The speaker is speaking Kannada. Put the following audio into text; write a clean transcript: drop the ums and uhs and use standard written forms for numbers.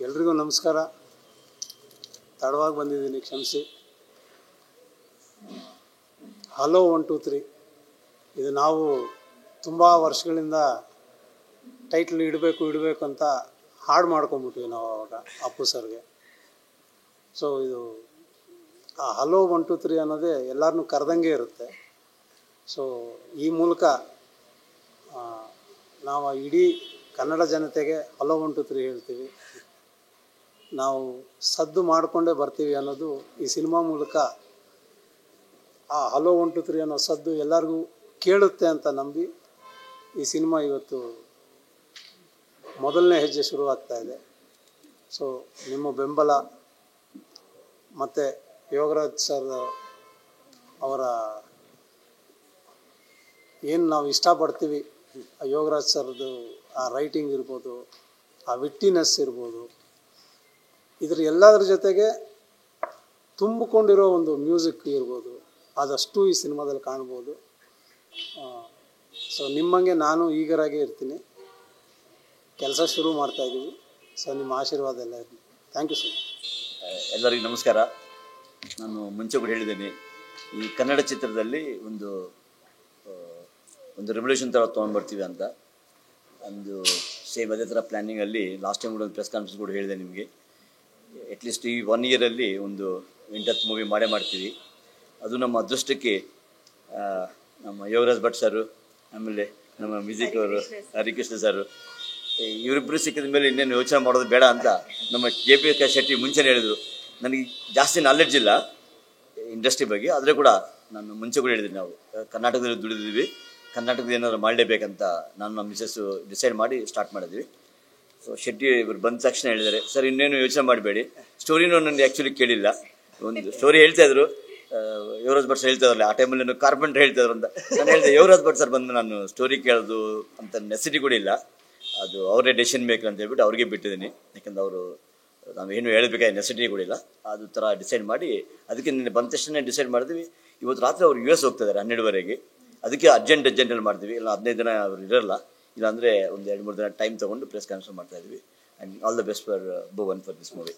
ಎಲ್ರಿಗೂ ನಮಸ್ಕಾರ. ತಡವಾಗಿ ಬಂದಿದ್ದೀನಿ, ಕ್ಷಮಿಸಿ. ಹಲೋ 1 2 3 ಇದು ನಾವು ತುಂಬ ವರ್ಷಗಳಿಂದ ಟೈಟ್ಲ್ ಇಡಬೇಕು ಅಂತ ಹಾಡು ಮಾಡ್ಕೊಂಬಿಟ್ವಿ ನಾವು ಅವಾಗ ಅಪ್ಪು ಸರ್ಗೆ. ಸೊ ಇದು ಹಲೋ 1 2 3 ಅನ್ನೋದೇ ಎಲ್ಲರನ್ನೂ ಕರೆದಂಗೆ ಇರುತ್ತೆ. ಸೊ ಈ ಮೂಲಕ ನಾವು ಇಡೀ ಕನ್ನಡ ಜನತೆಗೆ ಹಲೋ 1 2 3 ಹೇಳ್ತೀವಿ. ನಾವು ಸದ್ದು ಮಾಡಿಕೊಂಡೇ ಬರ್ತೀವಿ ಅನ್ನೋದು ಈ ಸಿನಿಮಾ ಮೂಲಕ ಆ ಹಲೋ 1 2 3 ಅನ್ನೋ ಸದ್ದು ಎಲ್ಲರಿಗೂ ಕೇಳುತ್ತೆ ಅಂತ ನಂಬಿ ಈ ಸಿನಿಮಾ ಇವತ್ತು ಮೊದಲನೇ ಹೆಜ್ಜೆ ಶುರುವಾಗ್ತಾ ಇದೆ. ಸೊ ನಿಮ್ಮ ಬೆಂಬಲ ಮತ್ತು ಯೋಗರಾಜ್ ಸರ್ ಅವರ ಏನು ನಾವು ಇಷ್ಟಪಡ್ತೀವಿ, ಆ ಯೋಗರಾಜ್ ಸರ್ದು ಆ ರೈಟಿಂಗ್ ಇರ್ಬೋದು, ಆ ವಿಟ್ಟಿನೆಸ್ ಇರ್ಬೋದು, ಇದ್ರ ಎಲ್ಲದರ ಜೊತೆಗೆ ತುಂಬಿಕೊಂಡಿರೋ ಒಂದು ಮ್ಯೂಸಿಕ್ ಇರ್ಬೋದು, ಆದಷ್ಟು ಈ ಸಿನಿಮಾದಲ್ಲಿ ಕಾಣ್ಬೋದು. ಸೊ ನಿಮ್ಮಂಗೆ ನಾನು ಈಗರಾಗೇ ಇರ್ತೀನಿ. ಕೆಲಸ ಶುರು ಮಾಡ್ತಾಯಿದ್ದೀವಿ. ಸೊ ನಿಮ್ಮ ಆಶೀರ್ವಾದ ಎಲ್ಲ ಇರಲಿ. Thank you sir. ಎಲ್ಲರಿಗೂ ನಮಸ್ಕಾರ. ನಾನು ಮುಂಚೆ ಕೂಡ ಹೇಳಿದ್ದೇನೆ, ಈ ಕನ್ನಡ ಚಿತ್ರದಲ್ಲಿ ಒಂದು ರೆವಲ್ಯೂಷನ್ ಥರ ತೊಗೊಂಡ್ಬರ್ತೀವಿ ಅಂತ. ಒಂದು ಸೇಮ್ ಅದೇ ಥರ ಪ್ಲ್ಯಾನಿಂಗಲ್ಲಿ ಲಾಸ್ಟ್ ಟೈಮ್ ಕೂಡ ಒಂದು ಪ್ರೆಸ್ ಕಾನ್ಫರೆನ್ಸ್ ಕೂಡ ಹೇಳಿದೆ ನಿಮಗೆ. ಅಟ್ಲೀಸ್ಟ್ ಈ 1 ಇಯರಲ್ಲಿ ಒಂದು 8-10 ಮೂವಿ ಮಾಡ್ತೀವಿ. ಅದು ನಮ್ಮ ಅದೃಷ್ಟಕ್ಕೆ ನಮ್ಮ ಯೋಗರಾಜ್ ಭಟ್ ಸರು, ಆಮೇಲೆ ನಮ್ಮ ಮ್ಯೂಸಿಕ್ ಅವರು ಹರಿಕೃಷ್ಣ ಸರು, ಇವರಿಬ್ಬರು ಸಿಕ್ಕಿದ ಮೇಲೆ ಇನ್ನೇನು ಯೋಚನೆ ಮಾಡೋದು ಬೇಡ ಅಂತ ನಮ್ಮ JP ಶೆಟ್ಟಿ ಮುಂಚೆನೇ ಹೇಳಿದರು. ನನಗೆ ಜಾಸ್ತಿ ನಾಲೆಡ್ಜ್ ಇಲ್ಲ ಇಂಡಸ್ಟ್ರಿ ಬಗ್ಗೆ, ಆದರೆ ಕೂಡ ನಾನು ಮುಂಚೆ ಕೂಡ ಹೇಳಿದ್ದೀನಿ, ನಾವು ಕರ್ನಾಟಕದಲ್ಲಿ ದುಡಿದಿದ್ವಿ, ಕರ್ನಾಟಕದ ಏನಾದ್ರು ಮಾಡಲೇಬೇಕಂತ ನಾನು ನಮ್ಮ ಮಿಸಸ್ಸು ಡಿಸೈಡ್ ಮಾಡಿ ಸ್ಟಾರ್ಟ್ ಮಾಡಿದ್ವಿ. ಸೊ ಶೆಟ್ಟಿ ಇವರು ಬಂದ ತಕ್ಷಣ ಹೇಳಿದ್ದಾರೆ, ಸರ್ ಇನ್ನೇನು ಯೋಚನೆ ಮಾಡಬೇಡಿ, ಸ್ಟೋರಿನೂ ನನಗೆ ಆ್ಯಕ್ಚುಲಿ ಕೇಳಿಲ್ಲ, ಒಂದು ಸ್ಟೋರಿ ಹೇಳ್ತಾಯಿದ್ರು, ಯೋಗರಾಜ್ ಭಟ್ ಸರ್ ಹೇಳ್ತಾಯಿದ್ರಲ್ಲ ಆ ಟೈಮಲ್ಲಿ ನಾನು ಕಾರ್ಪೆಂಟ್ರ್ ಹೇಳ್ತಾಯಿದ್ರು ಅಂತ. ನಾನು ಹೇಳಿದೆ ಯೋಗರಾಜ್ ಭಟ್ ಸರ್ ಬಂದು ನಾನು ಸ್ಟೋರಿ ಕೇಳೋದು ಅಂತ ನೆಸಿಟಿ ಕೂಡ ಇಲ್ಲ, ಅದು ಅವರೇ ಡೆಸಿಷನ್ ಮೇಕರ್ ಅಂತ ಹೇಳ್ಬಿಟ್ಟು ಅವ್ರಿಗೆ ಬಿಟ್ಟಿದ್ದೀನಿ. ಯಾಕಂದ್ರೆ ಅವರು ನಾವೇನು ಹೇಳಬೇಕಾದ ನೆಸಿಟಿ ಕೂಡ ಇಲ್ಲ, ಅದು ಥರ ಡಿಸೈಡ್ ಮಾಡಿ ಅದಕ್ಕೆ ನಿನ್ನೆ ಬಂದ ತಕ್ಷಣ ಡಿಸೈಡ್ ಮಾಡಿದ್ವಿ. ಇವತ್ತು ರಾತ್ರಿ ಅವ್ರು US ಹೋಗ್ತಿದ್ದಾರೆ 12ವರೆಗೆ, ಅದಕ್ಕೆ ಅರ್ಜೆಂಟಲ್ಲಿ ಮಾಡ್ತೀವಿ. ಇಲ್ಲ 15 ದಿನ ಅವ್ರು ಇರೋಲ್ಲ, ಇಲ್ಲಾಂದರೆ ಒಂದು 2-3 ದಿನ ಟೈಮ್ ತೊಗೊಂಡು ಪ್ರೆಸ್ ಕಾನ್ಫರೆನ್ಸ್ ಮಾಡ್ತಾಯಿದ್ವಿ. And all the best for Bhuvan for this movie.